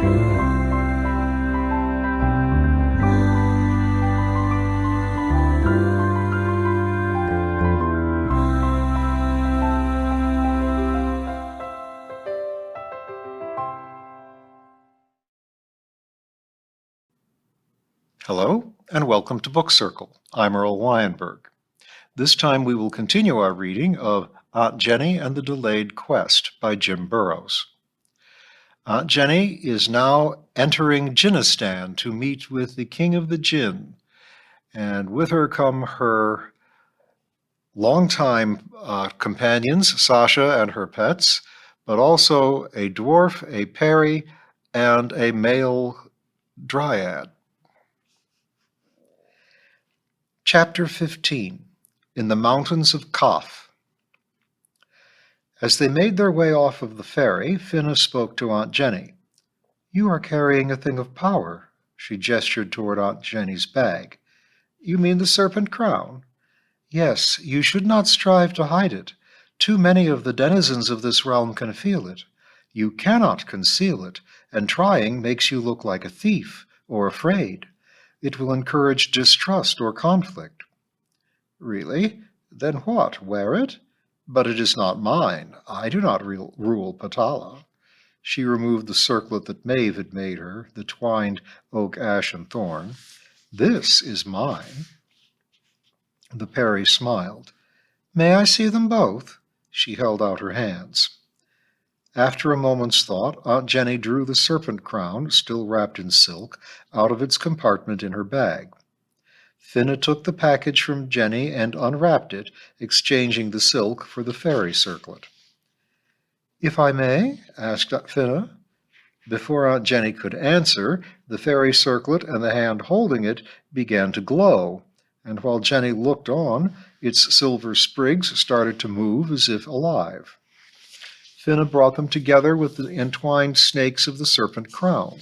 Hello, and welcome to Book Circle. I'm Earl Weinberg. This time we will continue our reading of Aunt Jenny and the Delayed Quest by Jim Burroughs. Aunt Jenny is now entering Djinnistan to meet with the king of the Djinn, and with her come her longtime companions, Sasha and her pets, but also a dwarf, a peri, and a male dryad. Chapter 15. In the Mountains of Kaf. As they made their way off of the ferry, Finna spoke to Aunt Jenny. "You are carrying a thing of power." She gestured toward Aunt Jenny's bag. "You mean the serpent crown?" "Yes, you should not strive to hide it. Too many of the denizens of this realm can feel it. You cannot conceal it, and trying makes you look like a thief or afraid. It will encourage distrust or conflict." "Really? Then what? Wear it? But it is not mine. I do not rule Patala." She removed the circlet that Maeve had made her, the twined oak, ash, and thorn. "This is mine." The peri smiled. "May I see them both?" She held out her hands. After a moment's thought, Aunt Jenny drew the serpent crown, still wrapped in silk, out of its compartment in her bag. Finna took the package from Jenny and unwrapped it, exchanging the silk for the fairy circlet. "If I may?" asked Finna. Before Aunt Jenny could answer, the fairy circlet and the hand holding it began to glow, and while Jenny looked on, its silver sprigs started to move as if alive. Finna brought them together with the entwined snakes of the serpent crown.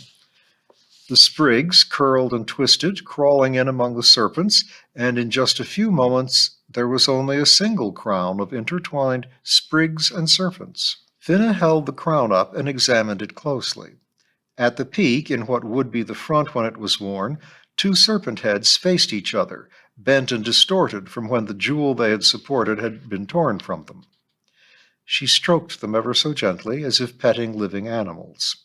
The sprigs curled and twisted, crawling in among the serpents, and in just a few moments there was only a single crown of intertwined sprigs and serpents. Finna held the crown up and examined it closely. At the peak, in what would be the front when it was worn, two serpent heads faced each other, bent and distorted from when the jewel they had supported had been torn from them. She stroked them ever so gently, as if petting living animals.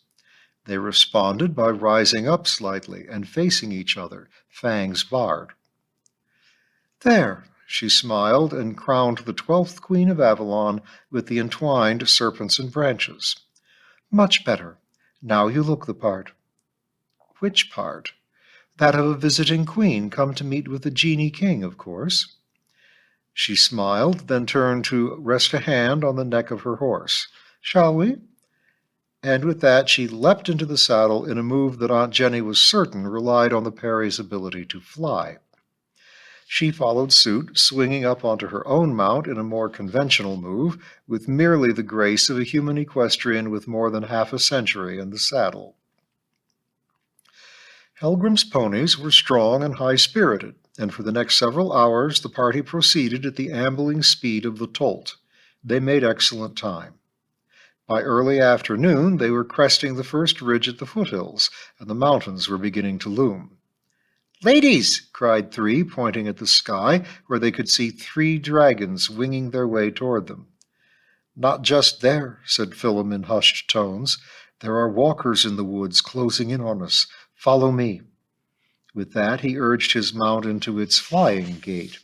They responded by rising up slightly and facing each other, fangs bared. "There," she smiled and crowned the 12th Queen of Avalon with the entwined serpents and branches. "Much better. Now you look the part." "Which part?" "That of a visiting queen come to meet with the genie king, of course." She smiled, then turned to rest a hand on the neck of her horse. "Shall we?" And with that she leapt into the saddle in a move that Aunt Jenny was certain relied on the peri's ability to fly. She followed suit, swinging up onto her own mount in a more conventional move, with merely the grace of a human equestrian with more than half a century in the saddle. Helgrim's ponies were strong and high-spirited, and for the next several hours the party proceeded at the ambling speed of the Tolt. They made excellent time. By early afternoon they were cresting the first ridge at the foothills, and the mountains were beginning to loom. "Ladies!" cried three, pointing at the sky, where they could see 3 dragons winging their way toward them. "Not just there," said Philum in hushed tones. "There are walkers in the woods closing in on us. Follow me." With that he urged his mount into its flying gait.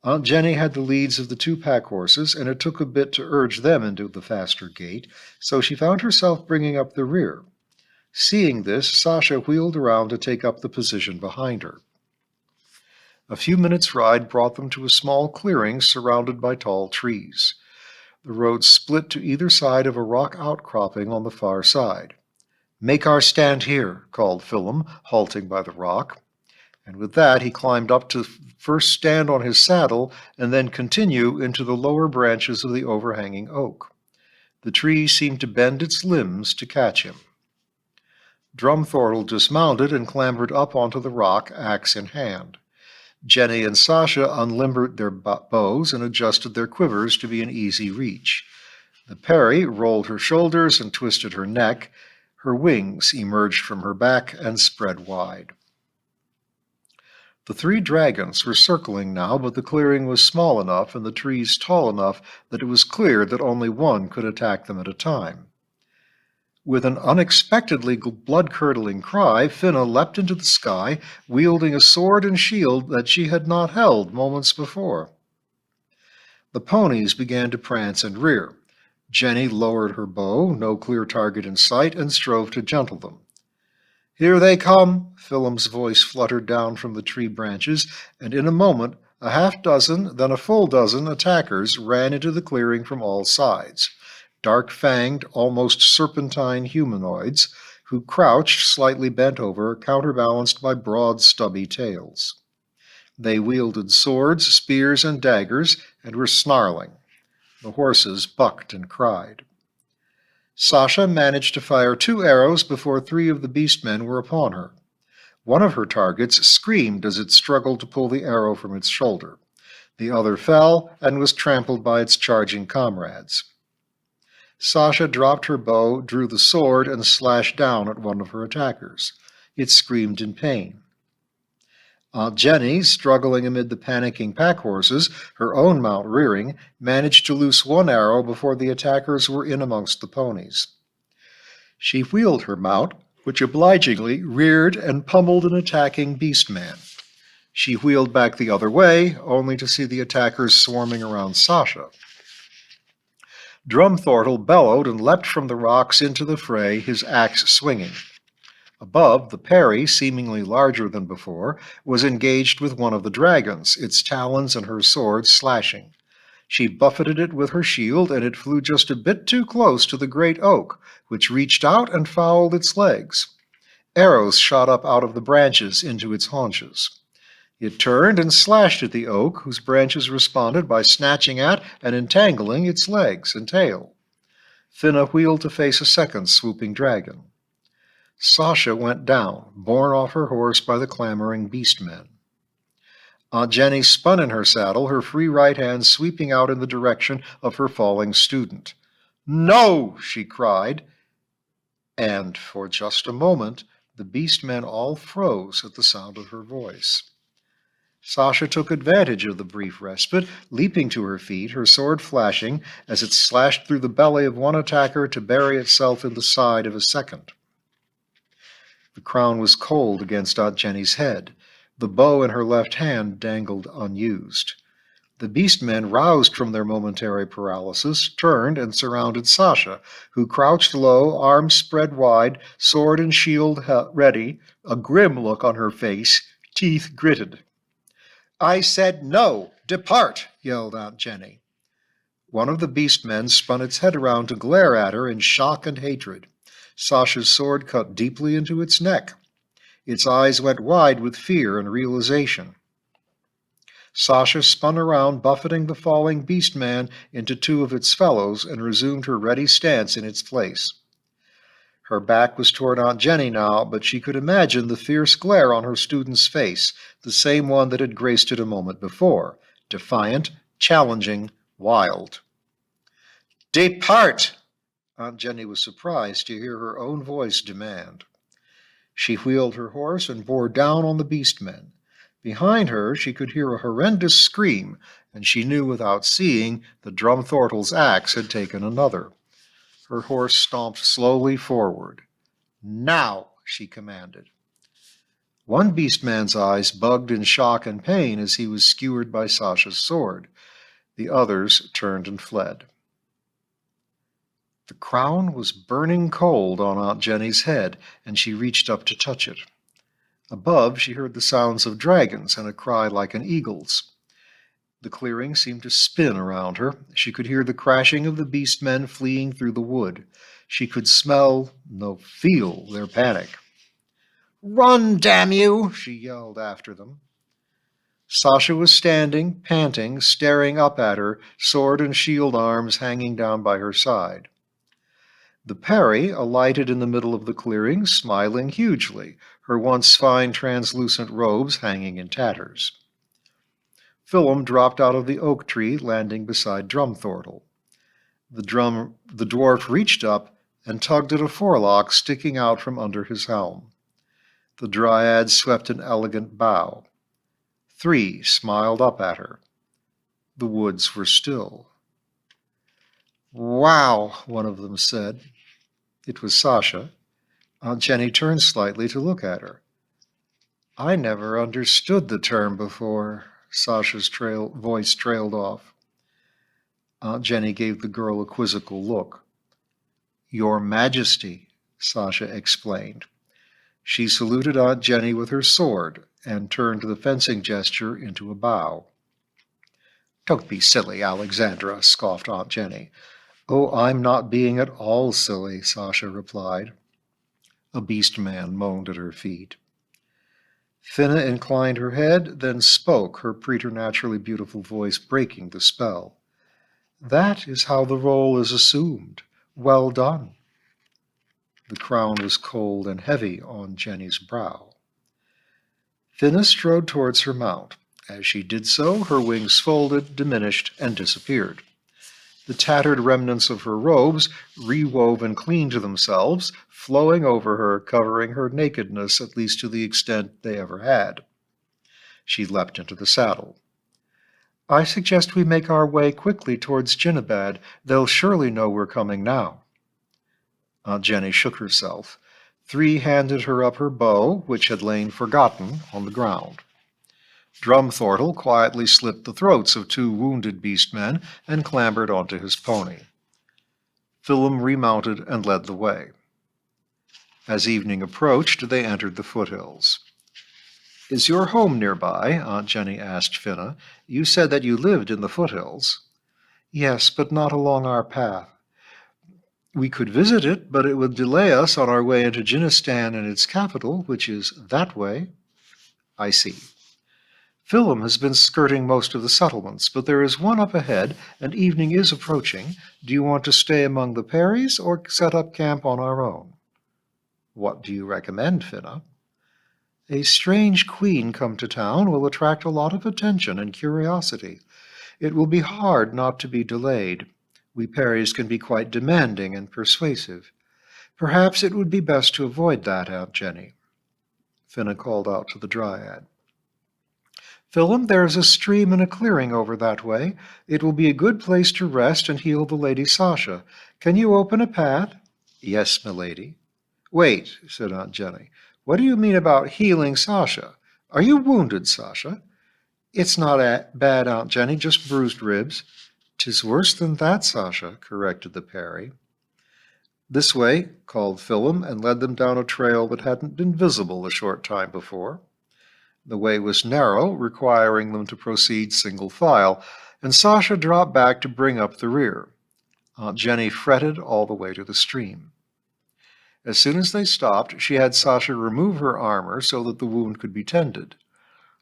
Aunt Jenny had the leads of the 2 pack horses, and it took a bit to urge them into the faster gait, so she found herself bringing up the rear. Seeing this, Sasha wheeled around to take up the position behind her. A few minutes' ride brought them to a small clearing surrounded by tall trees. The road split to either side of a rock outcropping on the far side. "Make our stand here," called Philum, halting by the rock. And with that he climbed up to first stand on his saddle and then continue into the lower branches of the overhanging oak. The tree seemed to bend its limbs to catch him. Drumthortle dismounted and clambered up onto the rock, axe in hand. Jenny and Sasha unlimbered their bows and adjusted their quivers to be in easy reach. The peri rolled her shoulders and twisted her neck. Her wings emerged from her back and spread wide. The three dragons were circling now, but the clearing was small enough and the trees tall enough that it was clear that only one could attack them at a time. With an unexpectedly blood-curdling cry, Finna leapt into the sky, wielding a sword and shield that she had not held moments before. The ponies began to prance and rear. Jenny lowered her bow, no clear target in sight, and strove to gentle them. "Here they come!" Philem's voice fluttered down from the tree branches, and in a moment a half-dozen, then a full dozen attackers ran into the clearing from all sides. Dark-fanged, almost serpentine humanoids who crouched, slightly bent over, counterbalanced by broad, stubby tails. They wielded swords, spears, and daggers, and were snarling. The horses bucked and cried. Sasha managed to fire 2 arrows before 3 of the beastmen were upon her. One of her targets screamed as it struggled to pull the arrow from its shoulder. The other fell and was trampled by its charging comrades. Sasha dropped her bow, drew the sword, and slashed down at one of her attackers. It screamed in pain. Aunt Jenny, struggling amid the panicking pack horses, her own mount rearing, managed to loose 1 arrow before the attackers were in amongst the ponies. She wheeled her mount, which obligingly reared and pummeled an attacking beastman. She wheeled back the other way, only to see the attackers swarming around Sasha. Drumthortle bellowed and leapt from the rocks into the fray, his axe swinging. Above, the Peri, seemingly larger than before, was engaged with one of the dragons, its talons and her sword slashing. She buffeted it with her shield, and it flew just a bit too close to the great oak, which reached out and fouled its legs. Arrows shot up out of the branches into its haunches. It turned and slashed at the oak, whose branches responded by snatching at and entangling its legs and tail. Finna wheeled to face a second swooping dragon. Sasha went down, borne off her horse by the clamoring beastmen. Aunt Jenny spun in her saddle, her free right hand sweeping out in the direction of her falling student. "No!" she cried, and for just a moment the beastmen all froze at the sound of her voice. Sasha took advantage of the brief respite, leaping to her feet, her sword flashing as it slashed through the belly of one attacker to bury itself in the side of a second. The crown was cold against Aunt Jenny's head. The bow in her left hand dangled unused. The beastmen, roused from their momentary paralysis, turned and surrounded Sasha, who crouched low, arms spread wide, sword and shield ready, a grim look on her face, teeth gritted. "I said no! Depart!" yelled Aunt Jenny. One of the beastmen spun its head around to glare at her in shock and hatred. Sasha's sword cut deeply into its neck. Its eyes went wide with fear and realization. Sasha spun around, buffeting the falling beastman into 2 of its fellows, and resumed her ready stance in its place. Her back was toward Aunt Jenny now, but she could imagine the fierce glare on her student's face, the same one that had graced it a moment before, defiant, challenging, wild. "Depart!" Aunt Jenny was surprised to hear her own voice demand. She wheeled her horse and bore down on the beastmen. Behind her she could hear a horrendous scream, and she knew without seeing that Drumthortle's axe had taken another. Her horse stomped slowly forward. "Now!" she commanded. One beastman's eyes bugged in shock and pain as he was skewered by Sasha's sword. The others turned and fled. The crown was burning cold on Aunt Jenny's head, and she reached up to touch it. Above, she heard the sounds of dragons and a cry like an eagle's. The clearing seemed to spin around her. She could hear the crashing of the beastmen fleeing through the wood. She could feel their panic. "Run, damn you!" she yelled after them. Sasha was standing, panting, staring up at her, sword and shield arms hanging down by her side. The Peri alighted in the middle of the clearing, smiling hugely, her once fine translucent robes hanging in tatters. Philem dropped out of the oak tree, landing beside Drumthortle. The dwarf reached up and tugged at a forelock sticking out from under his helm. The dryad swept an elegant bow. 3 smiled up at her. The woods were still. "Wow," one of them said. It was Sasha. Aunt Jenny turned slightly to look at her. "I never understood the term before," Sasha's voice trailed off. Aunt Jenny gave the girl a quizzical look. "Your Majesty," Sasha explained. She saluted Aunt Jenny with her sword and turned the fencing gesture into a bow. "Don't be silly, Alexandra," scoffed Aunt Jenny. "Oh, I'm not being at all silly," Sasha replied. A beast man moaned at her feet. Finna inclined her head, then spoke, her preternaturally beautiful voice breaking the spell. "That is how the role is assumed. Well done." The crown was cold and heavy on Jenny's brow. Finna strode towards her mount. As she did so, her wings folded, diminished, and disappeared. The tattered remnants of her robes rewove and cleaned to themselves, flowing over her, covering her nakedness at least to the extent they ever had. She leapt into the saddle. "I suggest we make our way quickly towards Djinnabad. They'll surely know we're coming now." Aunt Jenny shook herself. 3 handed her up her bow, which had lain forgotten on the ground. Drumthortle quietly slit the throats of 2 wounded beastmen and clambered onto his pony. Philum remounted and led the way. As evening approached, they entered the foothills. "Is your home nearby?" Aunt Jenny asked Finna. "You said that you lived in the foothills." "Yes, but not along our path. We could visit it, but it would delay us on our way into Djinnistan and its capital, which is that way." "I see." "Philum has been skirting most of the settlements, but there is one up ahead, and evening is approaching. Do you want to stay among the Perrys or set up camp on our own?" "What do you recommend, Finna?" "A strange queen come to town will attract a lot of attention and curiosity. It will be hard not to be delayed. We Perrys can be quite demanding and persuasive. Perhaps it would be best to avoid that, Aunt Jenny." Finna called out to the dryad. "Philum, there is a stream and a clearing over that way. It will be a good place to rest and heal the Lady Sasha. Can you open a path?" "Yes, milady." "Wait," said Aunt Jenny. "What do you mean about healing Sasha? Are you wounded, Sasha?" "It's not bad, Aunt Jenny, just bruised ribs." "'Tis worse than that, Sasha," corrected the Perry. "This way," called Philum, and led them down a trail that hadn't been visible a short time before. The way was narrow, requiring them to proceed single file, and Sasha dropped back to bring up the rear. Aunt Jenny fretted all the way to the stream. As soon as they stopped, she had Sasha remove her armor so that the wound could be tended.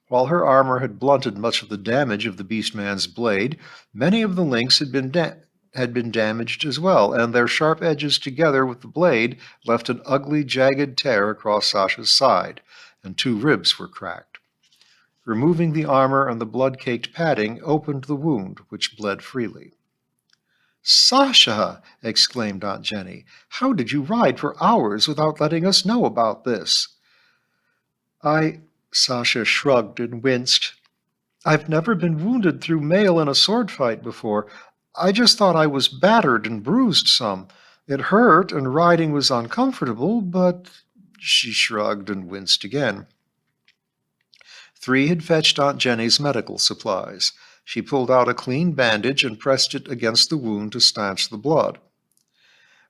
While her armor had blunted much of the damage of the beastman's blade, many of the links had been damaged as well, and their sharp edges together with the blade left an ugly, jagged tear across Sasha's side, and 2 ribs were cracked. Removing the armor and the blood-caked padding opened the wound, which bled freely. "Sasha!" exclaimed Aunt Jenny. "How did you ride for hours without letting us know about this?" Sasha shrugged and winced. "I've never been wounded through mail in a sword fight before. I just thought I was battered and bruised some. It hurt and riding was uncomfortable, but—" She shrugged and winced again. 3 had fetched Aunt Jenny's medical supplies. She pulled out a clean bandage and pressed it against the wound to stanch the blood.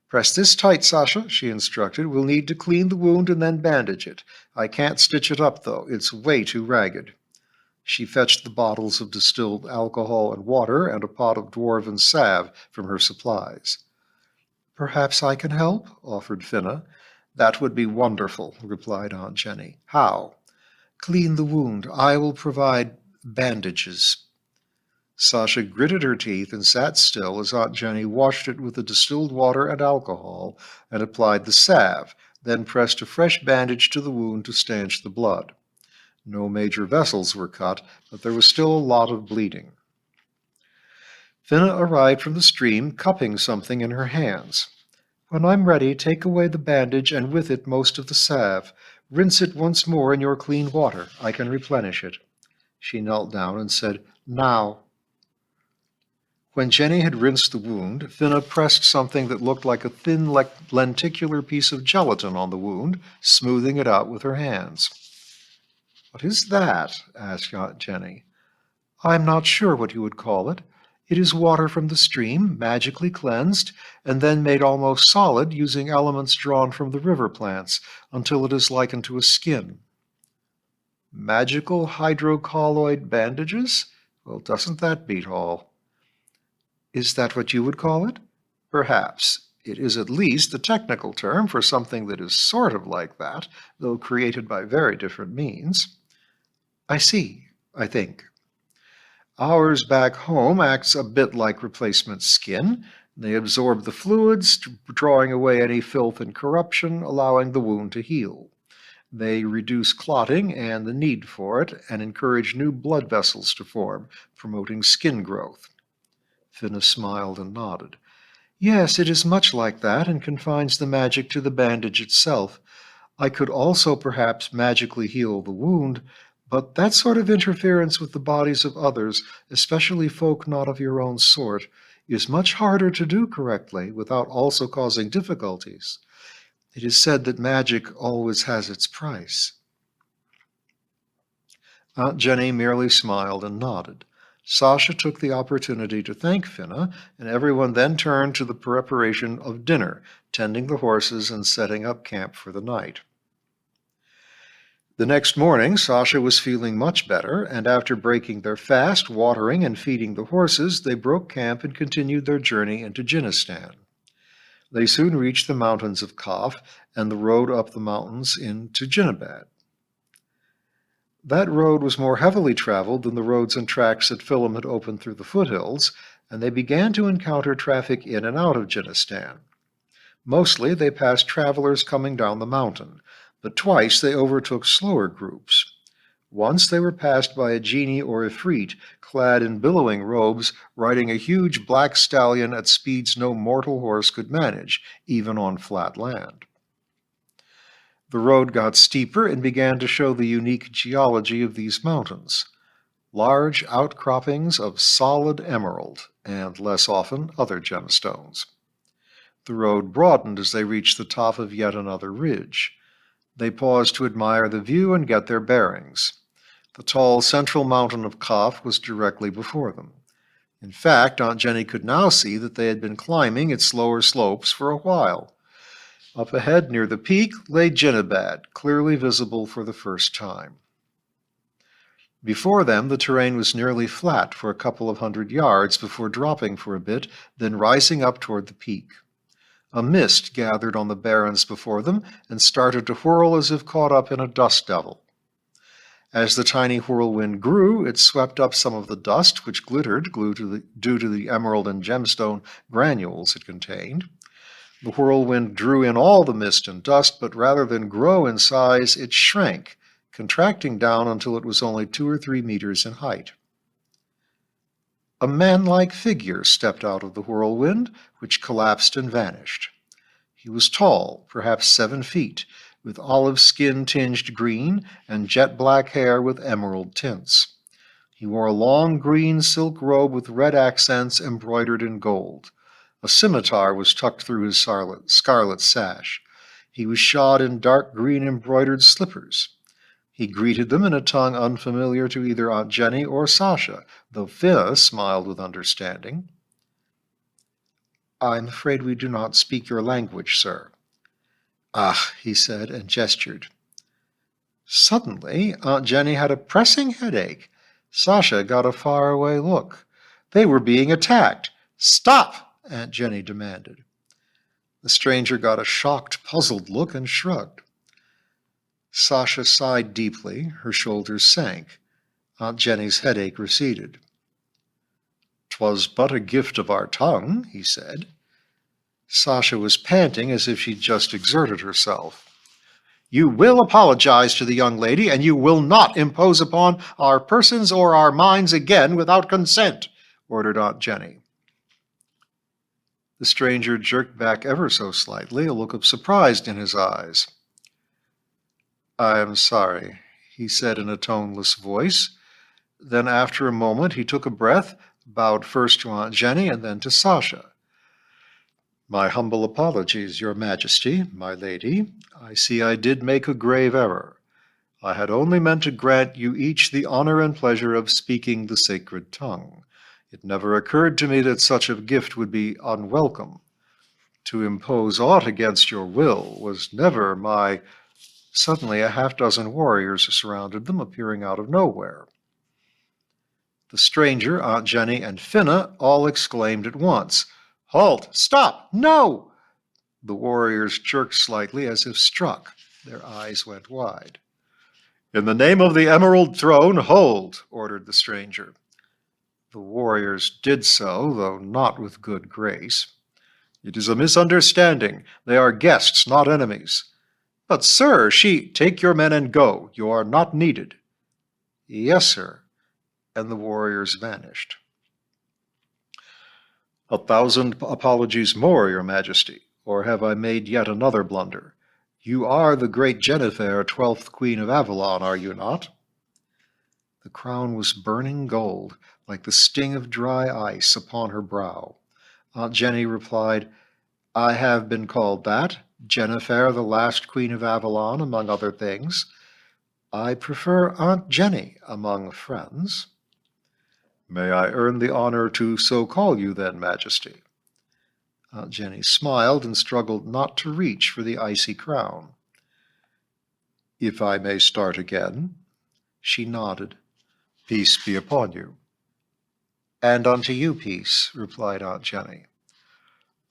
"Press this tight, Sasha," she instructed. "We'll need to clean the wound and then bandage it. I can't stitch it up, though. It's way too ragged." She fetched the bottles of distilled alcohol and water and a pot of dwarven salve from her supplies. "Perhaps I can help?" offered Finna. "That would be wonderful," replied Aunt Jenny. "How?" "Clean the wound. I will provide bandages." Sasha gritted her teeth and sat still as Aunt Jenny washed it with the distilled water and alcohol and applied the salve, then pressed a fresh bandage to the wound to stanch the blood. No major vessels were cut, but there was still a lot of bleeding. Finna arrived from the stream, cupping something in her hands. When I'm ready, take away the bandage and with it most of the salve. Rinse it once more in your clean water. I can replenish it." She knelt down and said, "Now." When Jenny had rinsed the wound, Finna pressed something that looked like a thin lenticular piece of gelatin on the wound, smoothing it out with her hands. "What is that?" asked Aunt Jenny. "I'm not sure what you would call it. It is water from the stream, magically cleansed, and then made almost solid using elements drawn from the river plants until it is likened to a skin." "Magical hydrocolloid bandages? Well, doesn't that beat all?" "Is that what you would call it?" "Perhaps. It is at least a technical term for something that is sort of like that, though created by very different means." "I see, I think." "Ours back home acts a bit like replacement skin. They absorb the fluids, drawing away any filth and corruption, allowing the wound to heal. They reduce clotting and the need for it, and encourage new blood vessels to form, promoting skin growth." Finna smiled and nodded. "Yes, it is much like that, and confines the magic to the bandage itself. I could also perhaps magically heal the wound, but that sort of interference with the bodies of others, especially folk not of your own sort, is much harder to do correctly without also causing difficulties. It is said that magic always has its price." Aunt Jenny merely smiled and nodded. Sasha took the opportunity to thank Finna, and everyone then turned to the preparation of dinner, tending the horses and setting up camp for the night. The next morning, Sasha was feeling much better, and after breaking their fast, watering, and feeding the horses, they broke camp and continued their journey into Djinnistan. They soon reached the mountains of Kaf and the road up the mountains into Djinnabad. That road was more heavily traveled than the roads and tracks that Philip had opened through the foothills, and they began to encounter traffic in and out of Djinnistan. Mostly they passed travelers coming down the mountain, but twice they overtook slower groups. Once they were passed by a genie or ifrit, clad in billowing robes, riding a huge black stallion at speeds no mortal horse could manage, even on flat land. The road got steeper and began to show the unique geology of these mountains. Large outcroppings of solid emerald, and less often other gemstones. The road broadened as they reached the top of yet another ridge. They paused to admire the view and get their bearings. The tall central mountain of Kaf was directly before them. In fact, Aunt Jenny could now see that they had been climbing its lower slopes for a while. Up ahead near the peak lay Djinnabad, clearly visible for the first time. Before them, the terrain was nearly flat for a couple of 100 yards before dropping for a bit, then rising up toward the peak. A mist gathered on the barrens before them and started to whirl as if caught up in a dust devil. As the tiny whirlwind grew, it swept up some of the dust, which glittered due to the emerald and gemstone granules it contained. The whirlwind drew in all the mist and dust, but rather than grow in size, it shrank, contracting down until it was only 2 or 3 meters in height. A man-like figure stepped out of the whirlwind, which collapsed and vanished. He was tall, perhaps 7 feet, with olive skin tinged green and jet-black hair with emerald tints. He wore a long green silk robe with red accents embroidered in gold. A scimitar was tucked through his scarlet sash. He was shod in dark green embroidered slippers. He greeted them in a tongue unfamiliar to either Aunt Jenny or Sasha, though Finna smiled with understanding. "I'm afraid we do not speak your language, sir." "Ah," he said, and gestured. Suddenly, Aunt Jenny had a pressing headache. Sasha got a faraway look. They were being attacked. "Stop!" Aunt Jenny demanded. The stranger got a shocked, puzzled look and shrugged. Sasha sighed deeply. Her shoulders sank. Aunt Jenny's headache receded. "'Twas but a gift of our tongue," he said. Sasha was panting as if she'd just exerted herself. "You will apologize to the young lady, and you will not impose upon our persons or our minds again without consent," ordered Aunt Jenny. The stranger jerked back ever so slightly, a look of surprise in his eyes. "I am sorry," he said in a toneless voice. Then, after a moment, he took a breath, bowed first to Aunt Jenny and then to Sasha. "My humble apologies, Your Majesty, my lady. I see I did make a grave error. I had only meant to grant you each the honor and pleasure of speaking the sacred tongue. It never occurred to me that such a gift would be unwelcome. To impose aught against your will was never my—" Suddenly a half-dozen warriors surrounded them, appearing out of nowhere. The stranger, Aunt Jenny, and Finna all exclaimed at once, "Halt! Stop! No!" The warriors jerked slightly as if struck. Their eyes went wide. "In the name of the Emerald Throne, hold!" ordered the stranger. The warriors did so, though not with good grace. "It is a misunderstanding. They are guests, not enemies." "But, sir, Take your men and go. You are not needed." "Yes, sir." And the warriors vanished. "1,000 apologies more, Your Majesty. Or have I made yet another blunder? You are the great Jennifer, 12th Queen of Avalon, are you not?" The crown was burning gold, like the sting of dry ice upon her brow. Aunt Jenny replied, "I have been called that, Jennifer, the last Queen of Avalon, among other things. I prefer Aunt Jenny among friends." "May I earn the honor to so call you then, Majesty?" Aunt Jenny smiled and struggled not to reach for the icy crown. "If I may start again?" She nodded. "Peace be upon you." "And unto you peace," replied Aunt Jenny.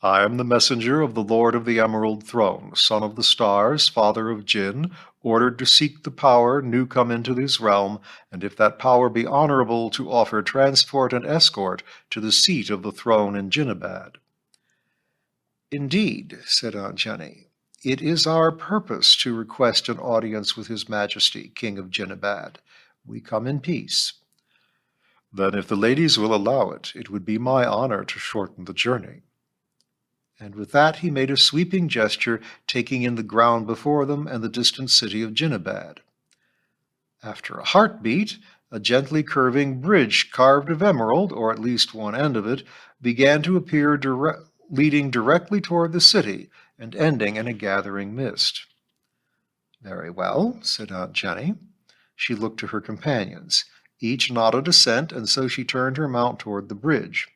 "I am the messenger of the Lord of the Emerald Throne, son of the stars, father of Djinn, ordered to seek the power new come into this realm, and if that power be honorable, to offer transport and escort to the seat of the throne in Djinnabad." "Indeed," said Aunt Jenny, "it is our purpose to request an audience with His Majesty, King of Djinnabad. We come in peace." "Then if the ladies will allow it, it would be my honor to shorten the journey." And with that he made a sweeping gesture, taking in the ground before them and the distant city of Djinnabad. After a heartbeat, a gently curving bridge carved of emerald, or at least one end of it, began to appear, leading directly toward the city and ending in a gathering mist. "Very well," said Aunt Jenny. She looked to her companions. Each nodded assent, and so she turned her mount toward the bridge.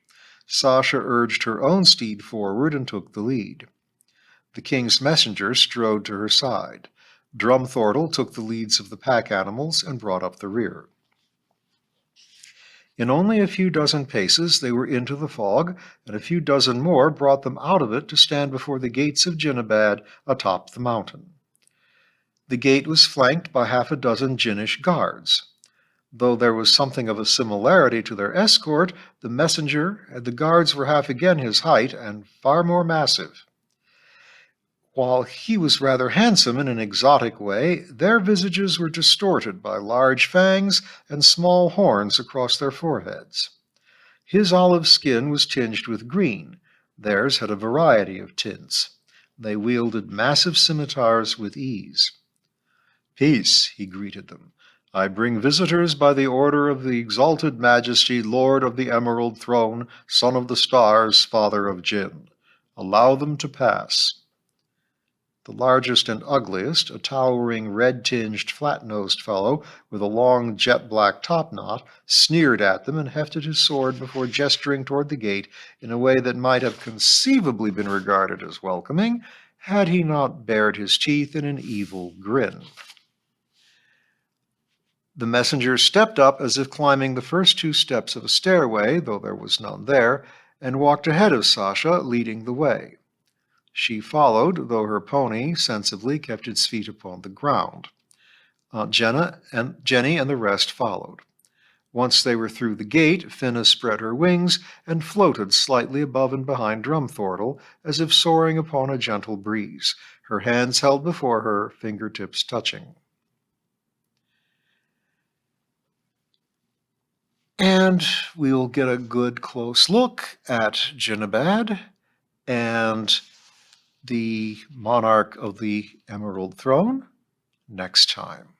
Sasha urged her own steed forward and took the lead. The king's messenger strode to her side. Drumthortle took the leads of the pack animals and brought up the rear. In only a few dozen paces they were into the fog, and a few dozen more brought them out of it to stand before the gates of Djinnabad atop the mountain. The gate was flanked by half a dozen Djinnish guards. Though there was something of a similarity to their escort, the messenger and the guards were half again his height and far more massive. While he was rather handsome in an exotic way, their visages were distorted by large fangs and small horns across their foreheads. His olive skin was tinged with green. Theirs had a variety of tints. They wielded massive scimitars with ease. "Peace," he greeted them. "I bring visitors by the order of the exalted Majesty, Lord of the Emerald Throne, son of the stars, father of Djinn. Allow them to pass." The largest and ugliest, a towering, red-tinged, flat-nosed fellow with a long jet-black topknot, sneered at them and hefted his sword before gesturing toward the gate in a way that might have conceivably been regarded as welcoming, had he not bared his teeth in an evil grin. The messenger stepped up as if climbing the first 2 steps of a stairway, though there was none there, and walked ahead of Sasha, leading the way. She followed, though her pony sensibly kept its feet upon the ground. Aunt Jenny and the rest followed. Once they were through the gate, Finna spread her wings and floated slightly above and behind Drumthortle, as if soaring upon a gentle breeze, her hands held before her, fingertips touching. And we'll get a good close look at Djinnabad and the monarch of the Emerald Throne next time.